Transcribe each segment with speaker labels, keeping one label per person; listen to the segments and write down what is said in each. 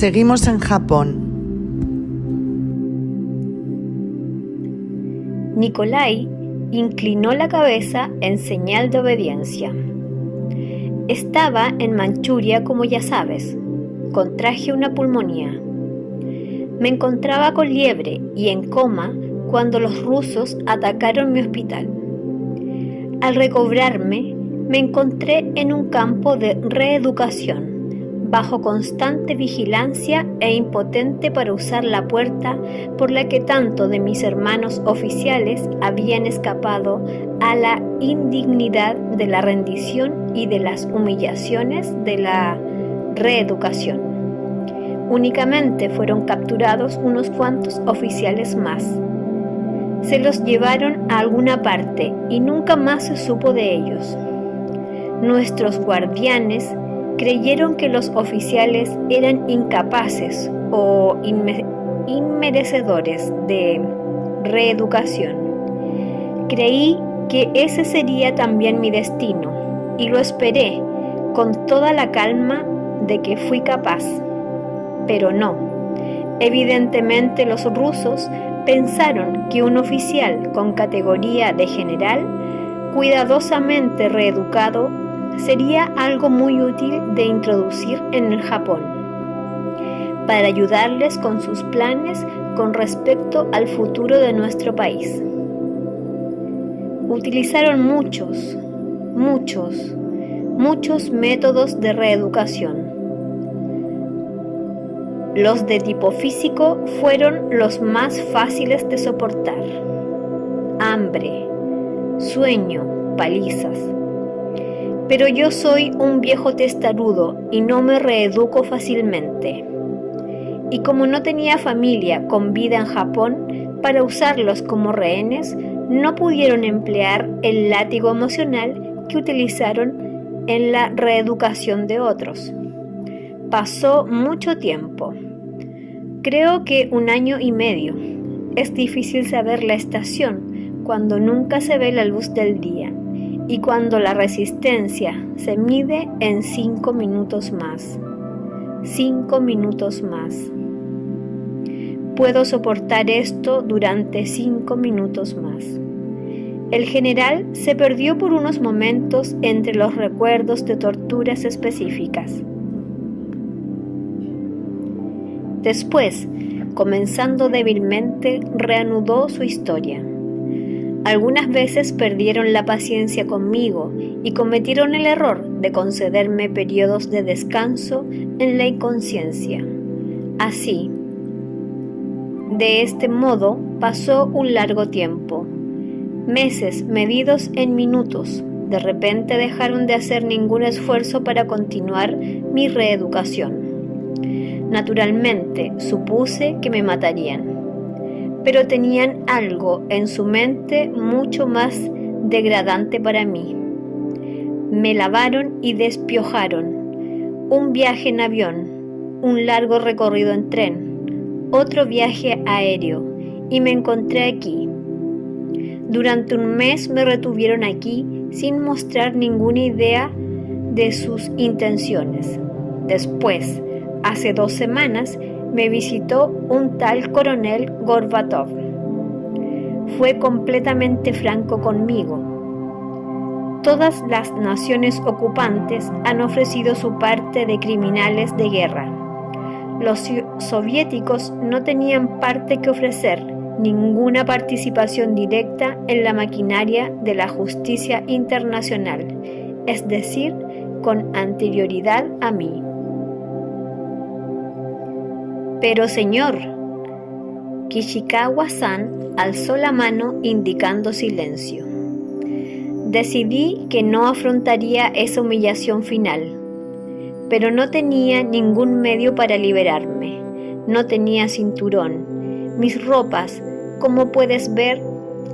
Speaker 1: Seguimos en Japón.
Speaker 2: Nikolai inclinó la cabeza en señal de obediencia. Estaba en Manchuria, como ya sabes. Contraje una pulmonía. Me encontraba con liebre y en coma cuando los rusos atacaron mi hospital. Al recobrarme, me encontré en un campo de reeducación, bajo constante vigilancia e impotente para usar la puerta por la que tanto de mis hermanos oficiales habían escapado a la indignidad de la rendición y de las humillaciones de la reeducación. Únicamente fueron capturados unos cuantos oficiales más. Se los llevaron a alguna parte y nunca más se supo de ellos. Nuestros guardianes creyeron que los oficiales eran incapaces o inmerecedores de reeducación. Creí que ese sería también mi destino y lo esperé con toda la calma de que fui capaz. Pero no. Evidentemente los rusos pensaron que un oficial con categoría de general, cuidadosamente reeducado, sería algo muy útil de introducir en el Japón, para ayudarles con sus planes con respecto al futuro de nuestro país. Utilizaron muchos métodos de reeducación. Los de tipo físico fueron los más fáciles de soportar. Hambre, sueño, palizas. Pero yo soy un viejo testarudo y no me reeduco fácilmente. Y como no tenía familia con vida en Japón para usarlos como rehenes, no pudieron emplear el látigo emocional que utilizaron en la reeducación de otros. Pasó mucho tiempo. Creo que 1 año y medio. Es difícil saber la estación cuando nunca se ve la luz del día. Y cuando la resistencia se mide en 5 minutos más. 5 minutos más. Puedo soportar esto durante 5 minutos más. El general se perdió por unos momentos entre los recuerdos de torturas específicas. Después, comenzando débilmente, reanudó su historia. Algunas veces perdieron la paciencia conmigo y cometieron el error de concederme periodos de descanso en la inconsciencia. Así, de este modo pasó un largo tiempo. Meses medidos en minutos. De repente dejaron de hacer ningún esfuerzo para continuar mi reeducación. Naturalmente, supuse que me matarían. Pero tenían algo en su mente mucho más degradante para mí. Me lavaron y despiojaron. Un viaje en avión, un largo recorrido en tren, otro viaje aéreo, y me encontré aquí. Durante 1 mes me retuvieron aquí sin mostrar ninguna idea de sus intenciones. Después, hace 2 semanas, me visitó un tal coronel Gorbatov. Fue completamente franco conmigo. Todas las naciones ocupantes han ofrecido su parte de criminales de guerra. Los soviéticos no tenían parte que ofrecer, ninguna participación directa en la maquinaria de la justicia internacional, es decir, con anterioridad a mí. Pero señor, Kishikawa-san alzó la mano indicando silencio. Decidí que no afrontaría esa humillación final, pero no tenía ningún medio para liberarme. No tenía cinturón. Mis ropas, como puedes ver,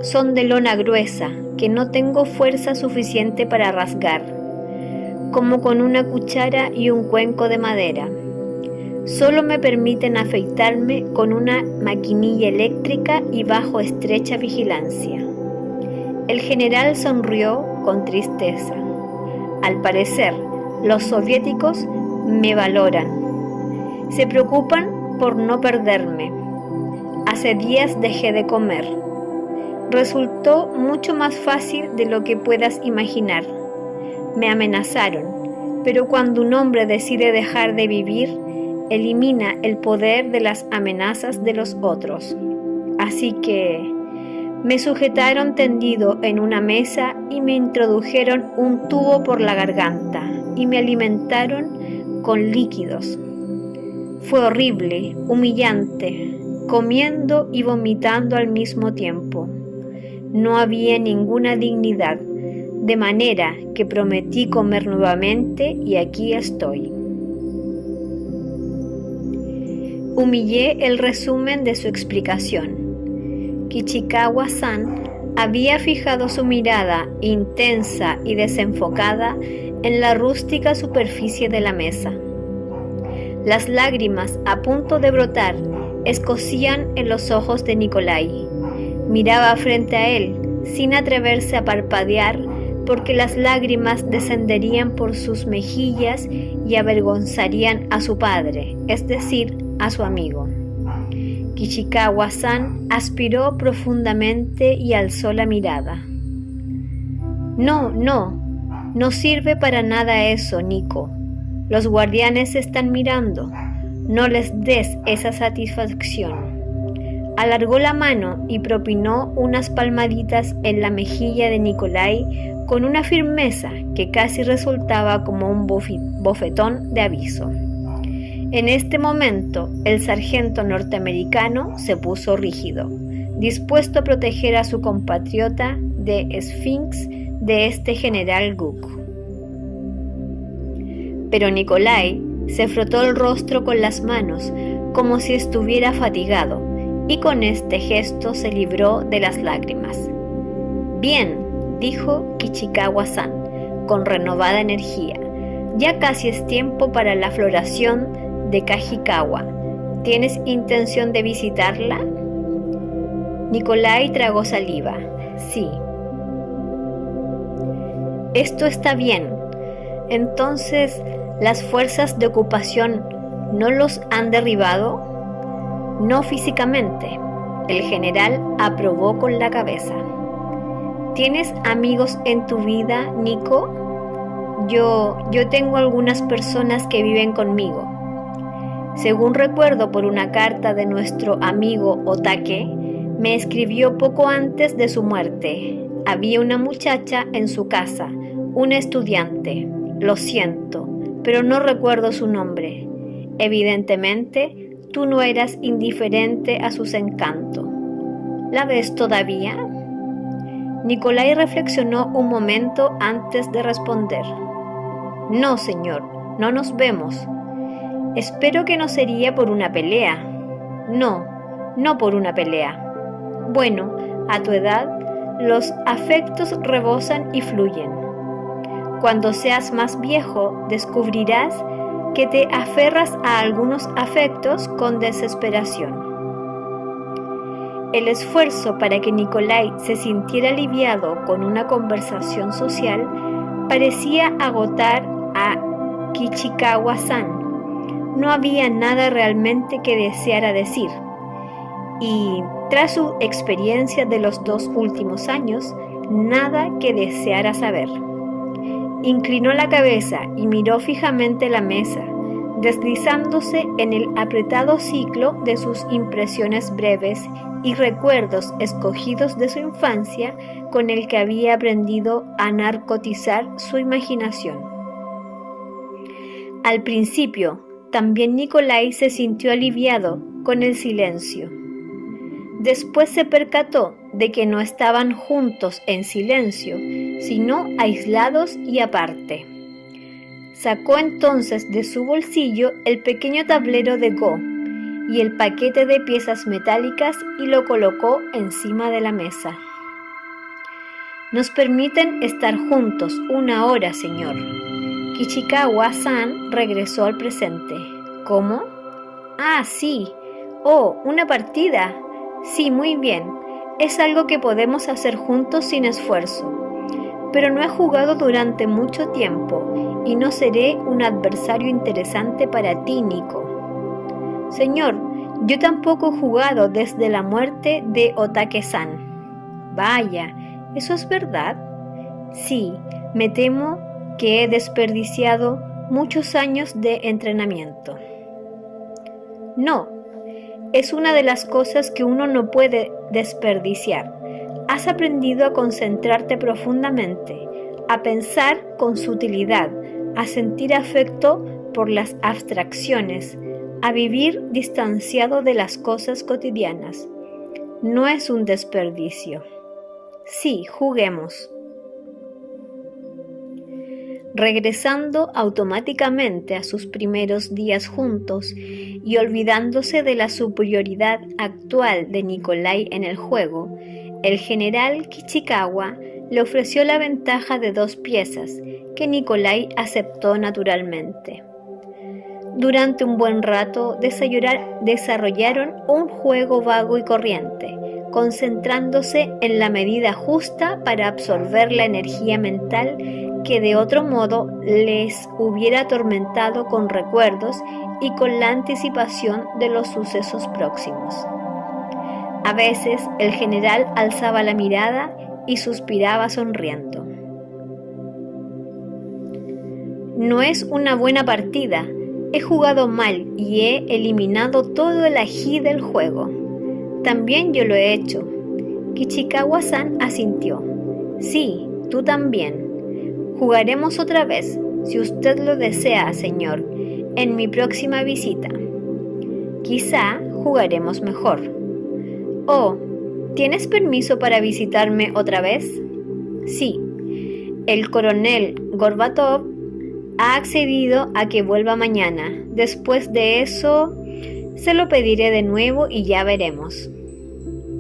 Speaker 2: son de lona gruesa, que no tengo fuerza suficiente para rasgar, como con una cuchara y un cuenco de madera. Solo me permiten afeitarme con una maquinilla eléctrica y bajo estrecha vigilancia. El general sonrió con tristeza. Al parecer, los soviéticos me valoran. Se preocupan por no perderme. Hace días dejé de comer. Resultó mucho más fácil de lo que puedas imaginar. Me amenazaron, pero cuando un hombre decide dejar de vivir, elimina el poder de las amenazas de los otros. Así que me sujetaron tendido en una mesa y me introdujeron un tubo por la garganta y me alimentaron con líquidos. Fue horrible, humillante, comiendo y vomitando al mismo tiempo. No había ninguna dignidad, de manera que prometí comer nuevamente y aquí estoy. Humillé el resumen de su explicación. Kichikawa-san había fijado su mirada intensa y desenfocada en la rústica superficie de la mesa. Las lágrimas a punto de brotar escocían en los ojos de Nikolai. Miraba frente a él, sin atreverse a parpadear, porque las lágrimas descenderían por sus mejillas y avergonzarían a su padre, es decir, a su amigo. Kichikawa-san aspiró profundamente y alzó la mirada. No sirve para nada eso, Nico. Los guardianes están mirando. No les des esa satisfacción. Alargó la mano y propinó unas palmaditas en la mejilla de Nikolai con una firmeza que casi resultaba como un bofetón de aviso. En este momento, el sargento norteamericano se puso rígido, dispuesto a proteger a su compatriota de Sphinx de este general Guk. Pero Nikolai se frotó el rostro con las manos, como si estuviera fatigado, y con este gesto se libró de las lágrimas. «Bien», dijo Kichikawa-san, con renovada energía, «ya casi es tiempo para la floración de Kajikawa. ¿Tienes intención de visitarla?» Nikolai tragó saliva. «Sí». «Esto está bien. Entonces, ¿las fuerzas de ocupación no los han derribado?» «No físicamente», el general aprobó con la cabeza. «¿Tienes amigos en tu vida, Nico?» Yo tengo algunas personas que viven conmigo. Según recuerdo por una carta de nuestro amigo Otake, me escribió poco antes de su muerte. Había una muchacha en su casa, una estudiante. Lo siento, pero no recuerdo su nombre. Evidentemente, tú no eras indiferente a sus encantos. ¿La ves todavía?» Nikolai reflexionó un momento antes de responder. «No, señor, no nos vemos. Espero que no sería por una pelea». No por una pelea. Bueno, a tu edad, los afectos rebosan y fluyen. Cuando seas más viejo, descubrirás que te aferras a algunos afectos con desesperación. El esfuerzo para que Nikolai se sintiera aliviado con una conversación social parecía agotar a Kichikawa-san. No había nada realmente que deseara decir, y tras su experiencia de los 2 últimos años, nada que deseara saber. Inclinó la cabeza y miró fijamente la mesa, deslizándose en el apretado ciclo de sus impresiones breves y recuerdos escogidos de su infancia con el que había aprendido a narcotizar su imaginación. Al principio, también Nikolai se sintió aliviado con el silencio. Después se percató de que no estaban juntos en silencio, sino aislados y aparte. Sacó entonces de su bolsillo el pequeño tablero de Go y el paquete de piezas metálicas y lo colocó encima de la mesa. «Nos permiten estar juntos 1 hora, señor». Kichikawa-san regresó al presente. «¿Cómo? Ah, sí. Oh, una partida. Sí, muy bien. Es algo que podemos hacer juntos sin esfuerzo. Pero no he jugado durante mucho tiempo y no seré un adversario interesante para ti, Nico». Señor, yo tampoco he jugado desde la muerte de Otake-san. Vaya, ¿eso es verdad? Sí, me temo que he desperdiciado muchos años de entrenamiento. No, es una de las cosas que uno no puede desperdiciar. Has aprendido a concentrarte profundamente, a pensar con sutilidad, a sentir afecto por las abstracciones, a vivir distanciado de las cosas cotidianas. No es un desperdicio. Sí, juguemos. Regresando automáticamente a sus primeros días juntos y olvidándose de la superioridad actual de Nikolai en el juego, el general Kichikawa le ofreció la ventaja de 2 piezas, que Nikolai aceptó naturalmente. Durante un buen rato desarrollaron un juego vago y corriente, concentrándose en la medida justa para absorber la energía mental que de otro modo les hubiera atormentado con recuerdos y con la anticipación de los sucesos próximos. A veces el general alzaba la mirada y suspiraba sonriendo. No es una buena partida. He jugado mal y he eliminado todo el ají del juego. También yo lo he hecho. Kichikawa-san asintió. Sí, tú también. Jugaremos otra vez, si usted lo desea, señor, en mi próxima visita. Quizá jugaremos mejor. Oh, ¿tienes permiso para visitarme otra vez? Sí. El coronel Gorbatov ha accedido a que vuelva mañana. Después de eso, se lo pediré de nuevo y ya veremos.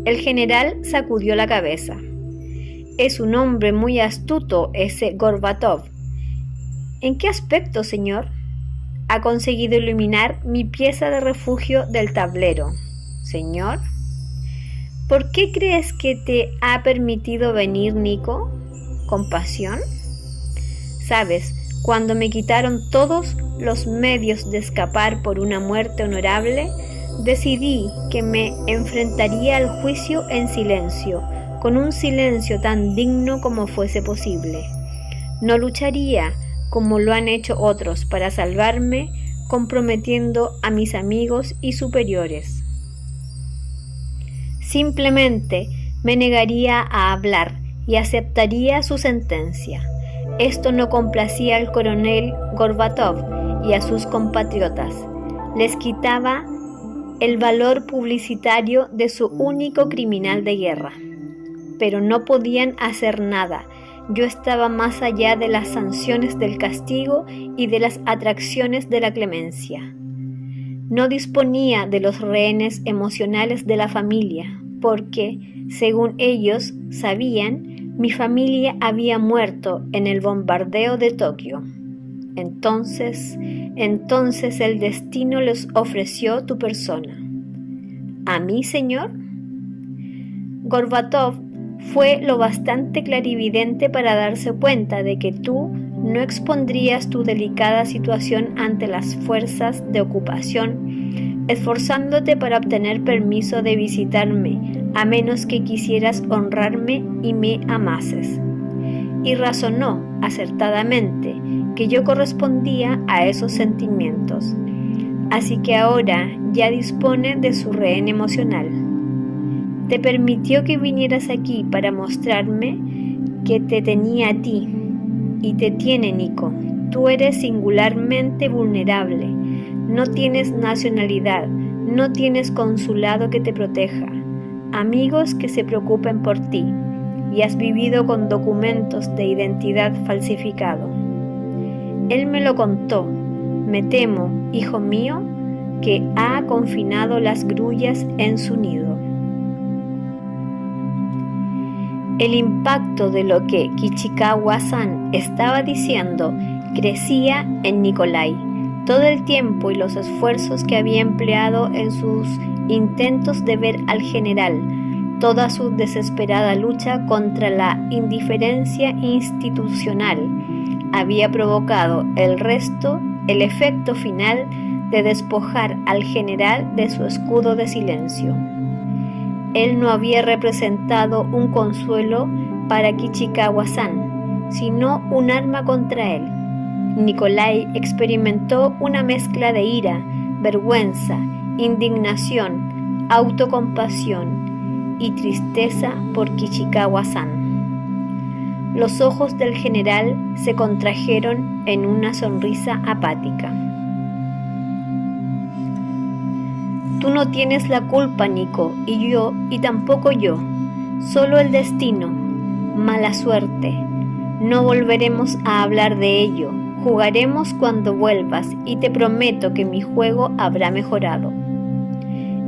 Speaker 2: El general sacudió la cabeza. Es un hombre muy astuto ese Gorbatov. ¿En qué aspecto, señor? Ha conseguido iluminar mi pieza de refugio del tablero. ¿Señor? ¿Por qué crees que te ha permitido venir, Nico? ¿Compasión? ¿Sabes? Cuando me quitaron todos los medios de escapar por una muerte honorable, decidí que me enfrentaría al juicio en silencio, con un silencio tan digno como fuese posible. No lucharía como lo han hecho otros para salvarme, comprometiendo a mis amigos y superiores. Simplemente me negaría a hablar y aceptaría su sentencia. Esto no complacía al coronel Gorbatov y a sus compatriotas. Les quitaba el valor publicitario de su único criminal de guerra. Pero no podían hacer nada. Yo estaba más allá de las sanciones del castigo y de las atracciones de la clemencia. No disponía de los rehenes emocionales de la familia, porque, según ellos sabían, mi familia había muerto en el bombardeo de Tokio. Entonces el destino les ofreció tu persona. ¿A mí, señor? Gorbatov fue lo bastante clarividente para darse cuenta de que tú no expondrías tu delicada situación ante las fuerzas de ocupación, esforzándote para obtener permiso de visitarme, a menos que quisieras honrarme y me amases. Y razonó acertadamente que yo correspondía a esos sentimientos. Así que ahora ya dispone de su rehén emocional. Te permitió que vinieras aquí para mostrarme que te tenía a ti, y te tiene, Nico. Tú eres singularmente vulnerable. No tienes nacionalidad, no tienes consulado que te proteja, amigos que se preocupen por ti, y has vivido con documentos de identidad falsificado. Él me lo contó. Me temo, hijo mío, que ha confinado las grullas en su nido. El impacto de lo que Kichikawa-san estaba diciendo crecía en Nikolai. Todo el tiempo y los esfuerzos que había empleado en sus intentos de ver al general, toda su desesperada lucha contra la indiferencia institucional, había provocado el efecto final de despojar al general de su escudo de silencio. Él no había representado un consuelo para Kichikawa-san, sino un arma contra él. Nikolai experimentó una mezcla de ira, vergüenza, indignación, autocompasión y tristeza por Kichikawa-san. Los ojos del general se contrajeron en una sonrisa apática. Tú no tienes la culpa, Nico, y tampoco yo. Solo el destino. Mala suerte. No volveremos a hablar de ello. Jugaremos cuando vuelvas y te prometo que mi juego habrá mejorado.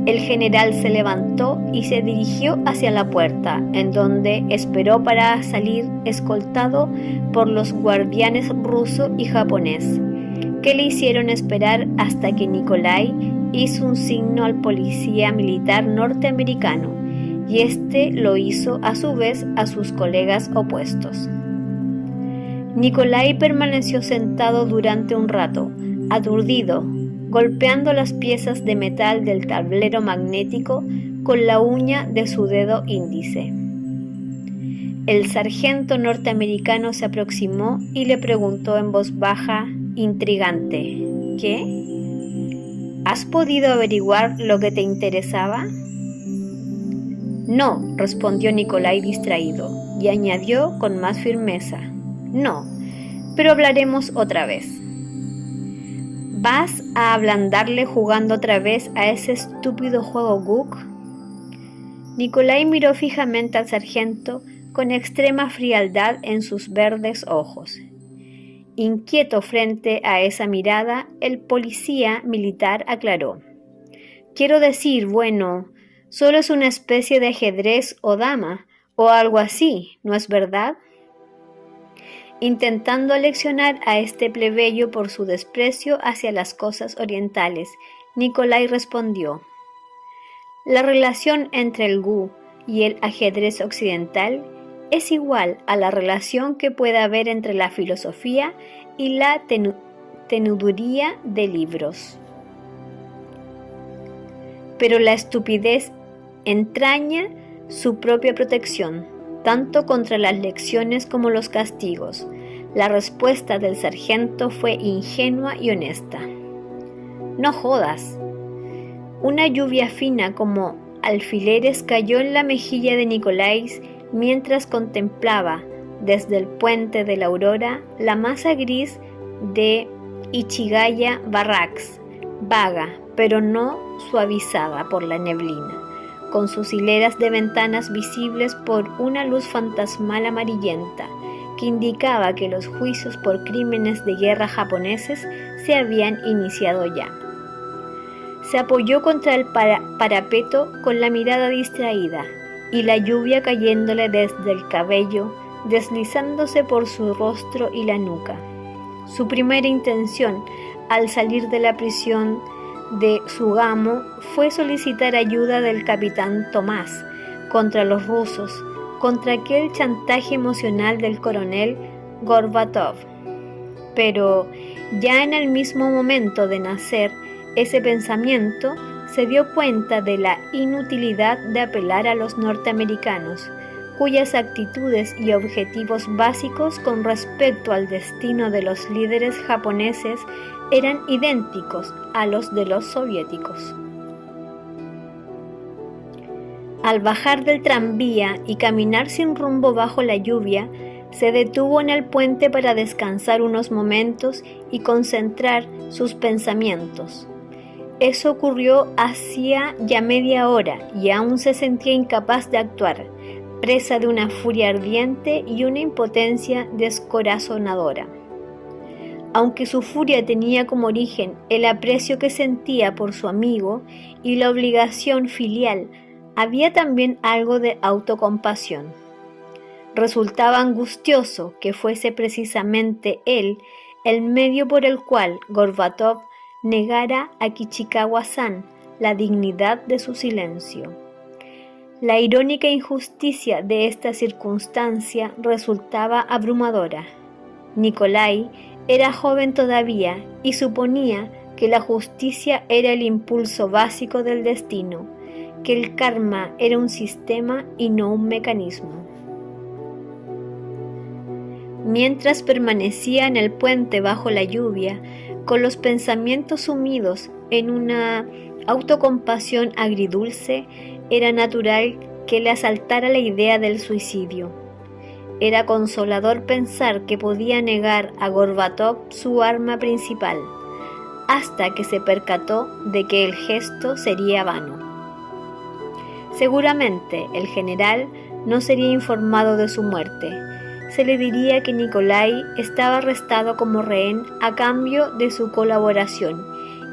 Speaker 2: El general se levantó y se dirigió hacia la puerta, en donde esperó para salir escoltado por los guardianes ruso y japonés, que le hicieron esperar hasta que Nikolai hizo un signo al policía militar norteamericano, y este lo hizo a su vez a sus colegas opuestos. Nikolai permaneció sentado durante un rato, aturdido, golpeando las piezas de metal del tablero magnético con la uña de su dedo índice. El sargento norteamericano se aproximó y le preguntó en voz baja, intrigante, ¿qué? ¿Has podido averiguar lo que te interesaba? No, respondió Nikolai distraído, y añadió con más firmeza, no, pero hablaremos otra vez. ¿Vas a ablandarle jugando otra vez a ese estúpido juego Guk? Nikolai miró fijamente al sargento con extrema frialdad en sus verdes ojos. Inquieto frente a esa mirada, el policía militar aclaró. Quiero decir, bueno, solo es una especie de ajedrez o dama, o algo así, ¿no es verdad? Intentando aleccionar a este plebeyo por su desprecio hacia las cosas orientales, Nikolai respondió: la relación entre el Gu y el ajedrez occidental es igual a la relación que puede haber entre la filosofía y la tenuduría de libros. Pero la estupidez entraña su propia protección, tanto contra las lecciones como los castigos. La respuesta del sargento fue ingenua y honesta. No jodas. Una lluvia fina como alfileres cayó en la mejilla de Nikolai mientras contemplaba desde el puente de la Aurora la masa gris de Ichigaya Barracks, vaga pero no suavizada por la neblina, con sus hileras de ventanas visibles por una luz fantasmal amarillenta que indicaba que los juicios por crímenes de guerra japoneses se habían iniciado ya. Se apoyó contra el parapeto con la mirada distraída y la lluvia cayéndole desde el cabello, deslizándose por su rostro y la nuca. Su primera intención al salir de la prisión de Sugamo fue solicitar ayuda del capitán Tomás contra los rusos, contra aquel chantaje emocional del coronel Gorbatov. Pero ya en el mismo momento de nacer ese pensamiento, se dio cuenta de la inutilidad de apelar a los norteamericanos, cuyas actitudes y objetivos básicos con respecto al destino de los líderes japoneses eran idénticos a los de los soviéticos. Al bajar del tranvía y caminar sin rumbo bajo la lluvia, se detuvo en el puente para descansar unos momentos y concentrar sus pensamientos. Eso ocurrió hacía ya media hora y aún se sentía incapaz de actuar, presa de una furia ardiente y una impotencia descorazonadora. Aunque su furia tenía como origen el aprecio que sentía por su amigo y la obligación filial, había también algo de autocompasión. Resultaba angustioso que fuese precisamente él el medio por el cual Gorbatov negara a Kichikawa-san la dignidad de su silencio. La irónica injusticia de esta circunstancia resultaba abrumadora. Nikolai era joven todavía y suponía que la justicia era el impulso básico del destino, que el karma era un sistema y no un mecanismo. Mientras permanecía en el puente bajo la lluvia, con los pensamientos sumidos en una autocompasión agridulce, era natural que le asaltara la idea del suicidio. Era consolador pensar que podía negar a Gorbatov su arma principal, hasta que se percató de que el gesto sería vano. Seguramente el general no sería informado de su muerte. Se le diría que Nikolai estaba arrestado como rehén a cambio de su colaboración,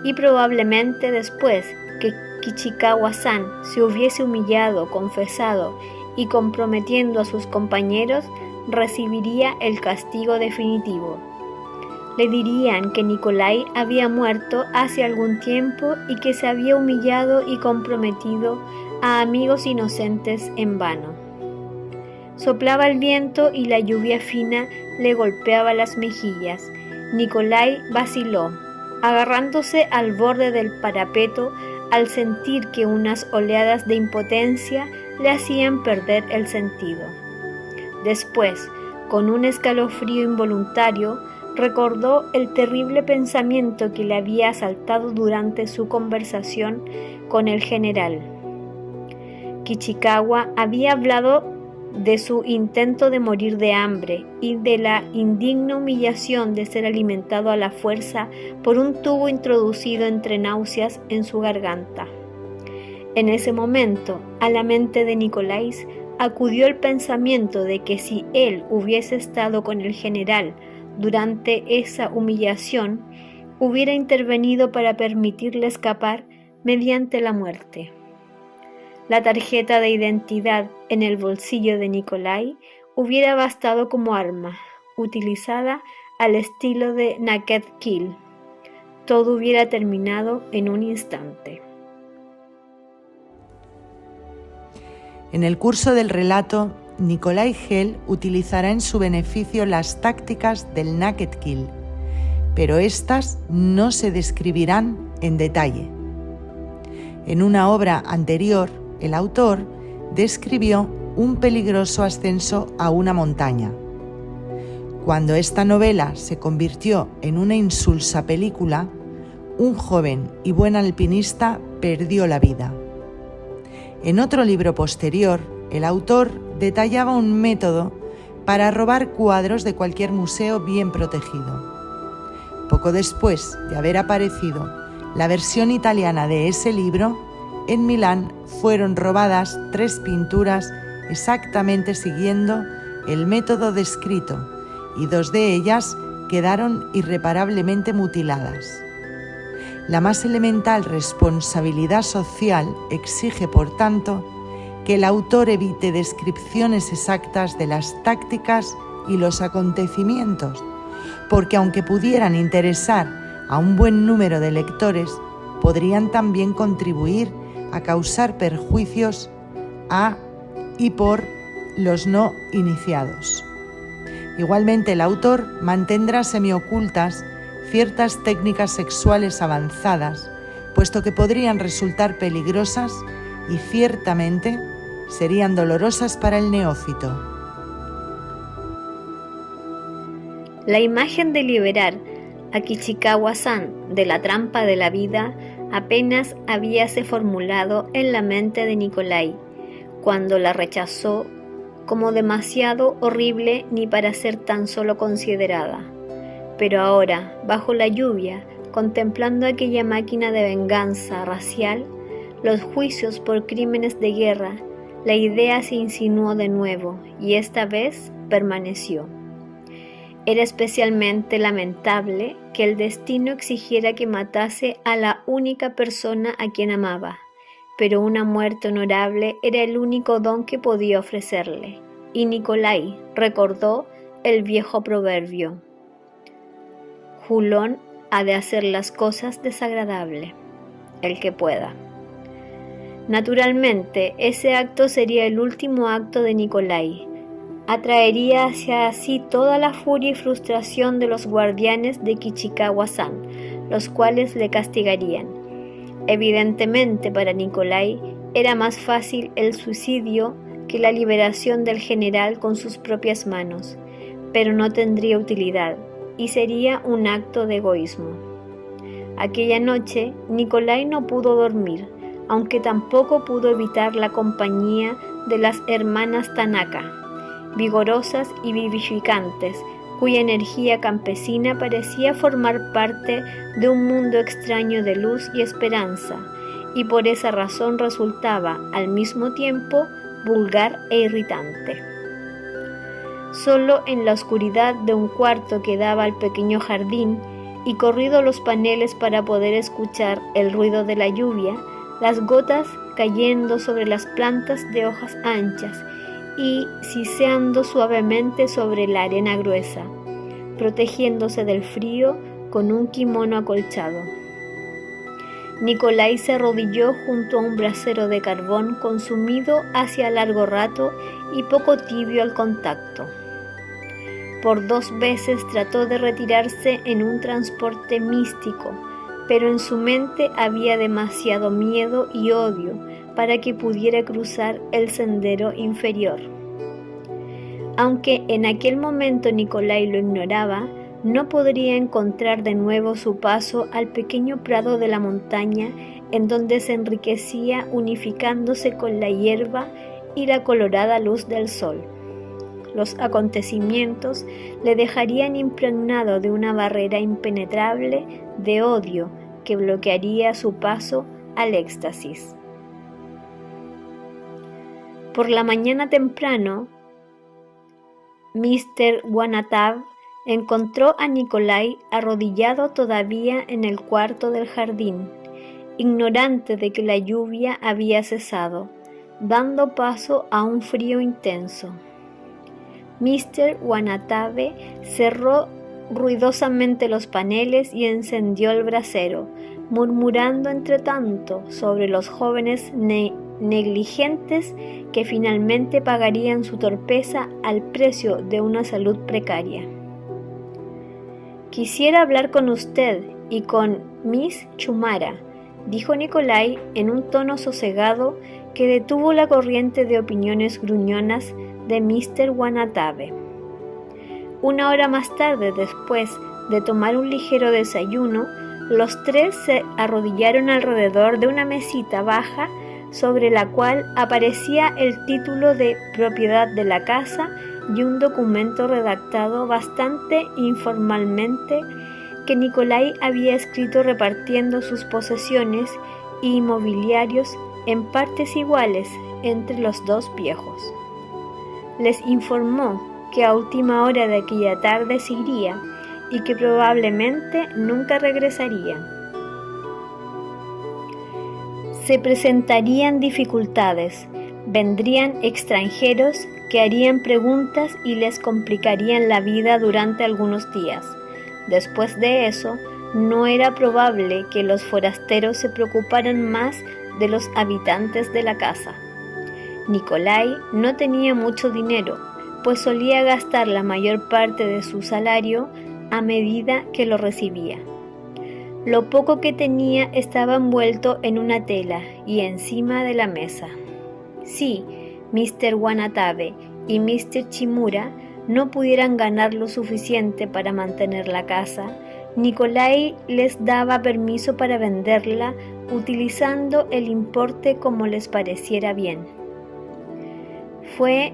Speaker 2: y probablemente después que Kichikawa-san se hubiese humillado, confesado y comprometiendo a sus compañeros, recibiría el castigo definitivo. Le dirían que Nikolai había muerto hace algún tiempo y que se había humillado y comprometido a amigos inocentes en vano. Soplaba el viento y la lluvia fina le golpeaba las mejillas. Nikolai vaciló, agarrándose al borde del parapeto al sentir que unas oleadas de impotencia le hacían perder el sentido. Después, con un escalofrío involuntario, recordó el terrible pensamiento que le había asaltado durante su conversación con el general. Kichikawa había hablado de su intento de morir de hambre y de la indigna humillación de ser alimentado a la fuerza por un tubo introducido entre náuseas en su garganta. En ese momento, a la mente de Nikolai acudió el pensamiento de que si él hubiese estado con el general durante esa humillación, hubiera intervenido para permitirle escapar mediante la muerte. La tarjeta de identidad en el bolsillo de Nikolai hubiera bastado como arma, utilizada al estilo de Naked Kill. Todo hubiera terminado en un instante.
Speaker 1: En el curso del relato, Nikolai Gell utilizará en su beneficio las tácticas del Naked Kill, pero estas no se describirán en detalle. En una obra anterior, el autor describió un peligroso ascenso a una montaña. Cuando esta novela se convirtió en una insulsa película, un joven y buen alpinista perdió la vida. En otro libro posterior, el autor detallaba un método para robar cuadros de cualquier museo bien protegido. Poco después de haber aparecido la versión italiana de ese libro, en Milán fueron robadas 3 pinturas exactamente siguiendo el método descrito y 2 de ellas quedaron irreparablemente mutiladas. La más elemental responsabilidad social exige, por tanto, que el autor evite descripciones exactas de las tácticas y los acontecimientos, porque aunque pudieran interesar a un buen número de lectores, podrían también contribuir a causar perjuicios a y por los no iniciados. Igualmente, el autor mantendrá semiocultas ciertas técnicas sexuales avanzadas, puesto que podrían resultar peligrosas y ciertamente serían dolorosas para el neófito.
Speaker 2: La imagen de liberar a Kichikawa-san de la trampa de la vida apenas habíase formulado en la mente de Nikolai, cuando la rechazó como demasiado horrible ni para ser tan solo considerada. Pero ahora, bajo la lluvia, contemplando aquella máquina de venganza racial, los juicios por crímenes de guerra, la idea se insinuó de nuevo y esta vez permaneció. Era especialmente lamentable que el destino exigiera que matase a la única persona a quien amaba, pero una muerte honorable era el único don que podía ofrecerle, y Nikolai recordó el viejo proverbio: Julón ha de hacer las cosas desagradables, el que pueda. Naturalmente, ese acto sería el último acto de Nikolai. Atraería hacia sí toda la furia y frustración de los guardianes de Kichikawa-san, los cuales le castigarían. Evidentemente, para Nikolai era más fácil el suicidio que la liberación del general con sus propias manos, pero no tendría utilidad y sería un acto de egoísmo. Aquella noche, Nikolai no pudo dormir, aunque tampoco pudo evitar la compañía de las hermanas Tanaka, vigorosas y vivificantes, cuya energía campesina parecía formar parte de un mundo extraño de luz y esperanza, y por esa razón resultaba, al mismo tiempo, vulgar e irritante. Solo en la oscuridad de un cuarto que daba al pequeño jardín, y corrido los paneles para poder escuchar el ruido de la lluvia, las gotas cayendo sobre las plantas de hojas anchas y siseando suavemente sobre la arena gruesa, protegiéndose del frío con un kimono acolchado. Nikolai se arrodilló junto a un brasero de carbón consumido hacía largo rato y poco tibio al contacto. Por 2 veces trató de retirarse en un transporte místico, pero en su mente había demasiado miedo y odio para que pudiera cruzar el sendero inferior. Aunque en aquel momento Nikolai lo ignoraba, no podría encontrar de nuevo su paso al pequeño prado de la montaña en donde se enriquecía unificándose con la hierba y la colorada luz del sol. Los acontecimientos le dejarían impregnado de una barrera impenetrable de odio que bloquearía su paso al éxtasis. Por la mañana temprano, Mr. Wanatab encontró a Nikolai arrodillado todavía en el cuarto del jardín, ignorante de que la lluvia había cesado, dando paso a un frío intenso. Mr. Wanatabe cerró ruidosamente los paneles y encendió el brasero, murmurando entre tanto sobre los jóvenes negligentes que finalmente pagarían su torpeza al precio de una salud precaria. «Quisiera hablar con usted y con Miss Chumara», dijo Nikolai en un tono sosegado que detuvo la corriente de opiniones gruñonas de Mr. Wanatabe. 1 hora más tarde, después de tomar un ligero desayuno, los 3 se arrodillaron alrededor de una mesita baja sobre la cual aparecía el título de propiedad de la casa y un documento redactado bastante informalmente que Nikolai había escrito repartiendo sus posesiones y mobiliarios en partes iguales entre los 2 viejos. Les informó que a última hora de aquella tarde se iría y que probablemente nunca regresaría. Se presentarían dificultades, vendrían extranjeros que harían preguntas y les complicarían la vida durante algunos días. Después de eso, no era probable que los forasteros se preocuparan más de los habitantes de la casa. Nikolai no tenía mucho dinero, pues solía gastar la mayor parte de su salario a medida que lo recibía. Lo poco que tenía estaba envuelto en una tela y encima de la mesa. Si Mr. Wanatabe y Mr. Chimura no pudieran ganar lo suficiente para mantener la casa, Nikolai les daba permiso para venderla utilizando el importe como les pareciera bien. Fue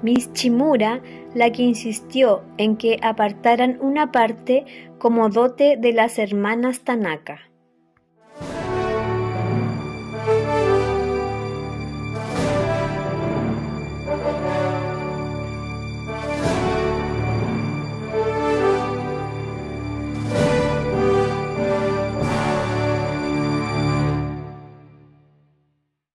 Speaker 2: Miss Chimura la que insistió en que apartaran una parte como dote de las hermanas Tanaka.